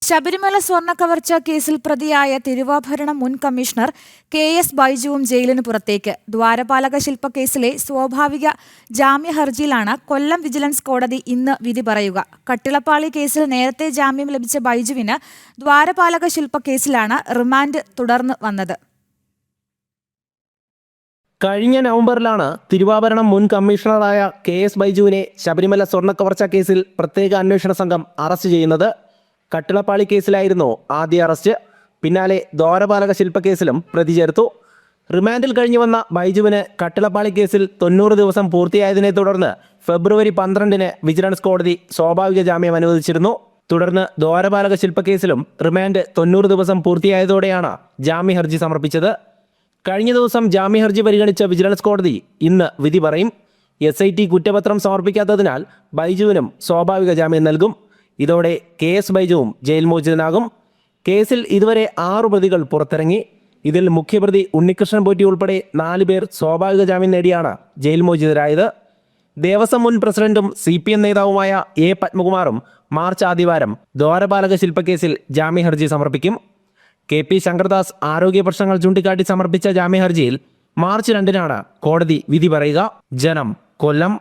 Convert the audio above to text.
ശബരിമല സ്വർണ്ണക്കവർച്ച കേസിൽ പ്രതിയായ തിരുവാഭരണം മുൻ കമ്മീഷണർ KS ബൈജുവും ജയിലിന് പുറത്തേക്ക്. ദ്വാരപാലക ശില്പ കേസിലെ സ്വാഭാവിക ജാമ്യ ഹർജിയിലാണ് കൊല്ലം വിജിലൻസ് കോടതി ഇന്ന് വിധി പറയുക. കട്ടിളപ്പാളി കേസിൽ നേരത്തെ ജാമ്യം ലഭിച്ച ബൈജുവിന് ദ്വാരപാലക ശില്പ കേസിലാണ് റിമാൻഡ് തുടർന്ന് വന്നത്. കഴിഞ്ഞ നവംബറിലാണ് തിരുവാഭരണം മുൻ കമ്മീഷണറായ KS ബൈജുവിനെ ശബരിമല സ്വർണ്ണക്കവർച്ച കേസിൽ പ്രത്യേക അന്വേഷണ സംഘം അറസ്റ്റ് ചെയ്യുന്നത്. കട്ടിളപ്പാളി കേസിലായിരുന്നു ആദ്യ അറസ്റ്റ്. പിന്നാലെ ദ്വാരപാലക ശില്പ കേസിലും പ്രതി ചേർത്തു. റിമാൻഡിൽ കഴിഞ്ഞു വന്ന ബൈജുവിന് കട്ടിളപ്പാളി കേസിൽ 90 ദിവസം പൂർത്തിയായതിനെ തുടർന്ന് ഫെബ്രുവരി 12-ന് വിജിലൻസ് കോടതി സ്വാഭാവിക ജാമ്യം അനുവദിച്ചിരുന്നു. തുടർന്ന് ദ്വാരപാലക ശില്പ കേസിലും റിമാൻഡ് 90 ദിവസം പൂർത്തിയായതോടെയാണ് ജാമ്യ ഹർജി സമർപ്പിച്ചത്. കഴിഞ്ഞ ദിവസം ജാമ്യ ഹർജി പരിഗണിച്ച വിജിലൻസ് കോടതി ഇന്ന് വിധി പറയും. SIT കുറ്റപത്രം സമർപ്പിക്കാത്തതിനാൽ ബൈജുവിനും സ്വാഭാവിക ജാമ്യം നൽകും. ഇതോടെ KS ബൈജുവും ജയിൽ മോചിതനാകും. കേസിൽ ഇതുവരെ 6 പ്രതികൾ പുറത്തിറങ്ങി. ഇതിൽ മുഖ്യപ്രതി ഉണ്ണികൃഷ്ണൻ പോറ്റി ഉൾപ്പെടെ 4 പേർ സ്വാഭാവിക ജാമ്യം നേടിയാണ് ജയിൽ മോചിതരായത്. ദേവസ്വം മുൻ പ്രസിഡന്റും CPM നേതാവുമായ A പത്മകുമാറും മാർച്ച് ആദ്യവാരം ദ്വാരപാലക ശില്പക്കേസിൽ ജാമ്യ ഹർജി സമർപ്പിക്കും. KP ശങ്കർദാസ് ആരോഗ്യ പ്രശ്നങ്ങൾ ചൂണ്ടിക്കാട്ടി സമർപ്പിച്ച ജാമ്യ ഹർജിയിൽ മാർച്ച് 2-നാണ് കോടതി വിധി പറയുക. ജനം, കൊല്ലം.